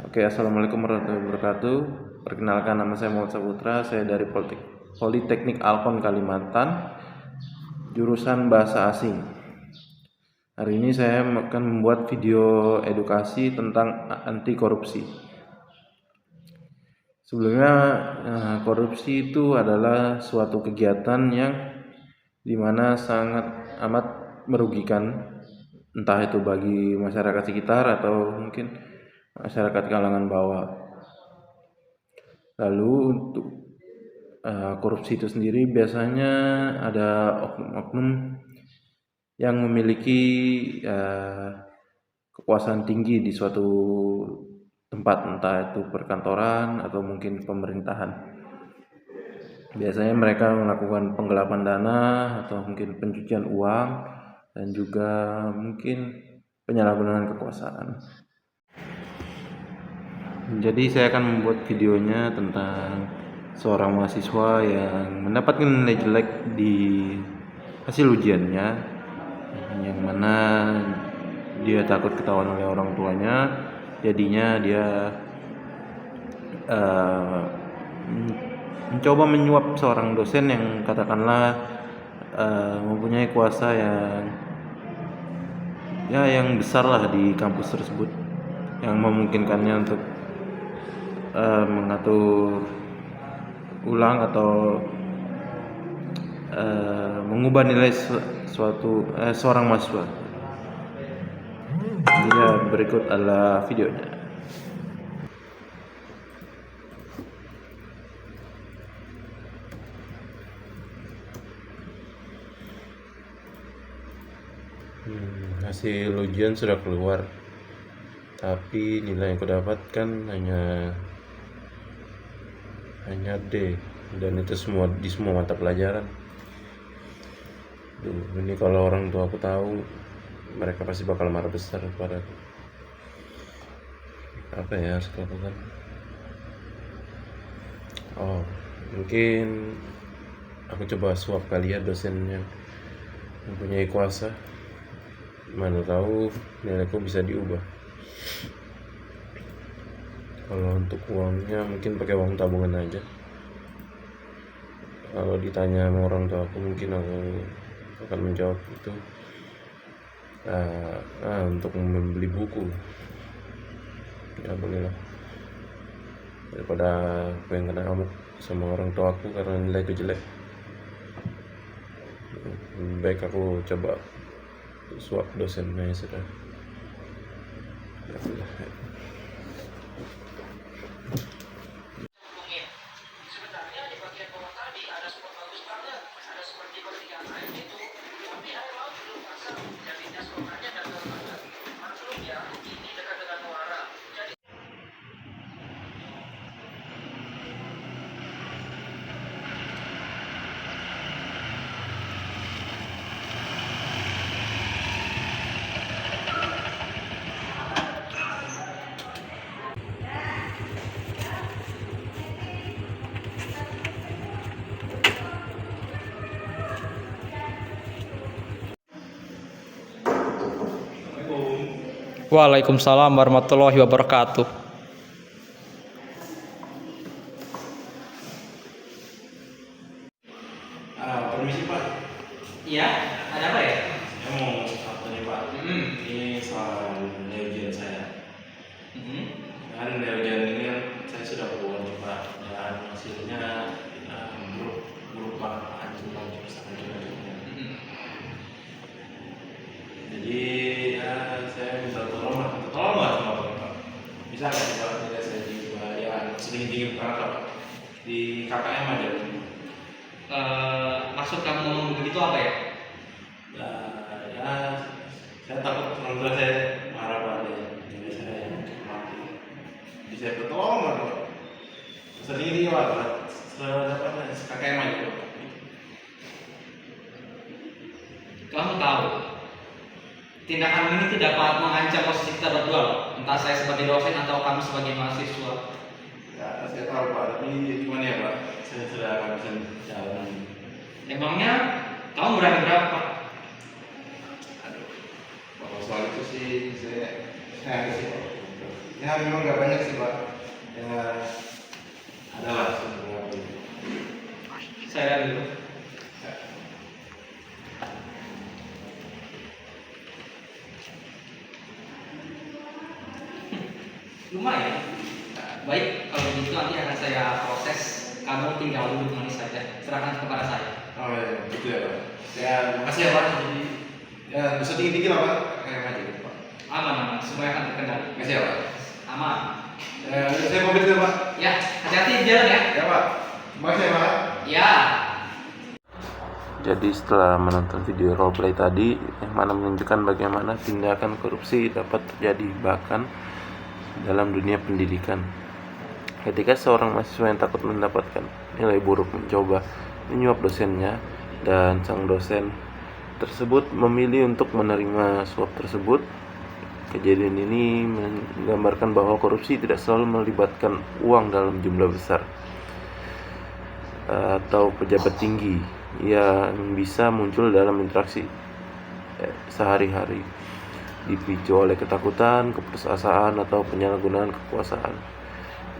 Oke, assalamualaikum warahmatullahi wabarakatuh. Perkenalkan, nama saya Muhammad Saputra. Saya dari Politeknik Alkon Kalimantan, jurusan Bahasa Asing. Hari ini saya akan membuat video edukasi tentang anti korupsi. Sebelumnya, korupsi itu adalah suatu kegiatan yang dimana sangat amat merugikan, entah itu bagi masyarakat sekitar atau mungkin masyarakat kalangan bawah. Lalu untuk korupsi itu sendiri biasanya ada oknum-oknum yang memiliki kekuasaan tinggi di suatu tempat, entah itu perkantoran atau mungkin pemerintahan. Biasanya mereka melakukan penggelapan dana atau mungkin pencucian uang dan juga mungkin penyalahgunaan kekuasaan. Jadi saya akan membuat videonya tentang seorang mahasiswa yang mendapatkan nilai jelek di hasil ujiannya, yang mana dia takut ketahuan oleh orang tuanya, jadinya dia mencoba menyuap seorang dosen yang katakanlah mempunyai kuasa yang besar lah di kampus tersebut, yang memungkinkannya untuk mengatur ulang atau mengubah nilai seorang mahasiswa. Jadi berikut adalah videonya. Hasil ujian sudah keluar, tapi nilai yang kudapatkan hanya D, dan itu di semua mata pelajaran. Ini kalau orang tua aku tahu, mereka pasti bakal marah besar kepadaku. Apa ya harus lakukan? Mungkin aku coba suap kali ya dosen yang mempunyai kuasa. Mana tahu nilaiku bisa diubah. Kalau untuk uangnya mungkin pakai uang tabungan aja. Kalau ditanya sama orang tua aku, mungkin aku akan menjawab itu untuk membeli buku. Ya boleh lah, daripada aku yang kena amuk sama orang tua aku karena nilaiku jelek. Baik aku coba suap dosennya sudah. Waalaikumsalam warahmatullahi wabarakatuh. Permisi Pak. Iya, ada apa ya? Saya mau tanya Pak. Ini soal nilai ujian saya. Kan nilai ujian ini kan saya sudah buat nih Pak, dan hasilnya buruk Pak, hancur. Jadi saya minta tolong nggak sama Pak? Bisa nggak sih Pak nilai saya diubah ya sedikit Pak di KKM aja? Maksud kamu ngomong begitu apa ya? Saya takut orang tua saya marah Pak, jadi saya mati. Jadi saya bertolong Pak. Sedikit Pak, sedapatnya KKM aja Pak. Kamu tahu, tindakan ini tidak dapat mengancam posisi kita berdua loh. Entah saya sebagai dosen atau kamu sebagai mahasiswa. Ya, saya tahu Pak, tapi gimana ya Pak? Saya sudah akan bisa jalan. Emangnya kamu berani berapa? Kalau soal itu sih saya nggak sih Pak. Ya memang nggak banyak sih Pak. Ya ada lah sebenarnya. Saya lihat dulu. Lumayan. Baik, kalau begitu nanti akan saya proses. Kamu tinggal duduk manis saja. Serahkan kepada saya. Oh ya, gitu ya Pak. Ya makasih ya Pak. Jadi ya bisa tinggi-tinggi lah Pak. Kayak aja gitu Pak. Aman, semuanya akan terkendali. Makasih ya Pak. Aman. Saya pamit dulu Pak. Ya, hati-hati di jalan ya. Ya Pak. Makasih ya Pak. Ya. Jadi setelah menonton video roleplay tadi yang mana menunjukkan bagaimana tindakan korupsi dapat terjadi bahkan dalam dunia pendidikan. Ketika seorang mahasiswa yang takut mendapatkan nilai buruk mencoba menyuap dosennya dan sang dosen tersebut memilih untuk menerima suap tersebut, kejadian ini menggambarkan bahwa korupsi tidak selalu melibatkan uang dalam jumlah besar atau pejabat tinggi yang bisa muncul dalam interaksi sehari-hari, dipicu oleh ketakutan, keputusasaan, atau penyalahgunaan kekuasaan.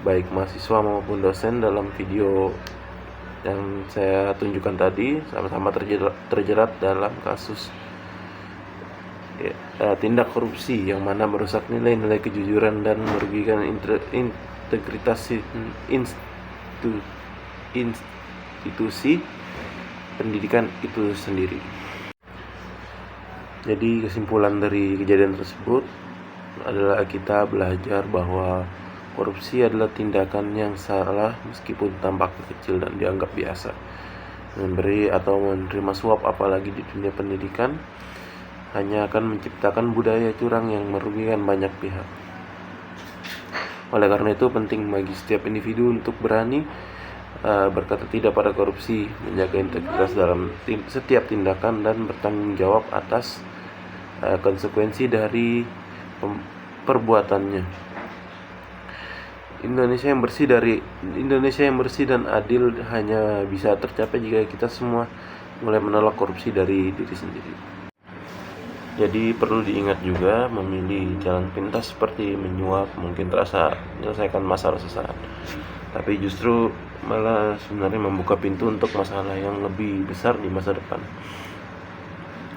Baik mahasiswa maupun dosen dalam video yang saya tunjukkan tadi sama-sama terjerat dalam kasus tindak korupsi yang mana merusak nilai-nilai kejujuran dan merugikan integritas institusi pendidikan itu sendiri. Jadi kesimpulan dari kejadian tersebut adalah kita belajar bahwa korupsi adalah tindakan yang salah meskipun tampak kecil dan dianggap biasa. Memberi atau menerima suap apalagi di dunia pendidikan hanya akan menciptakan budaya curang yang merugikan banyak pihak. Oleh karena itu penting bagi setiap individu untuk berani berkata tidak pada korupsi, menjaga integritas dalam setiap tindakan dan bertanggung jawab atas konsekuensi dari perbuatannya. Indonesia yang bersih dan adil hanya bisa tercapai jika kita semua mulai menolak korupsi dari diri sendiri. Jadi perlu diingat juga, memilih jalan pintas seperti menyuap mungkin terasa menyelesaikan masalah sesaat, tapi justru malah sebenarnya membuka pintu untuk masalah yang lebih besar di masa depan.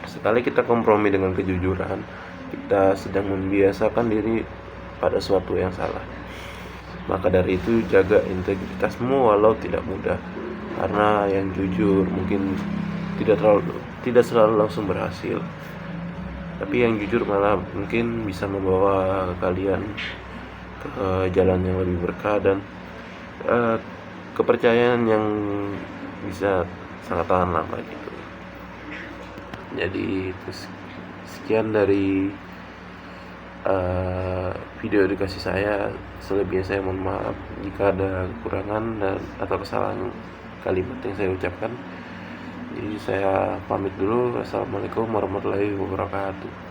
Sekali kita kompromi dengan kejujuran, kita sedang membiasakan diri pada suatu yang salah. Maka dari itu jaga integritasmu walau tidak mudah, karena yang jujur mungkin tidak selalu langsung berhasil, tapi yang jujur malah mungkin bisa membawa kalian ke jalan yang lebih berkah dan kepercayaan yang bisa sangat tahan lama gitu. Jadi sekian dari video edukasi saya. Selebihnya saya mohon maaf jika ada kekurangan dan atau kesalahan kalimat yang saya ucapkan. Jadi saya pamit dulu. Assalamualaikum warahmatullahi wabarakatuh.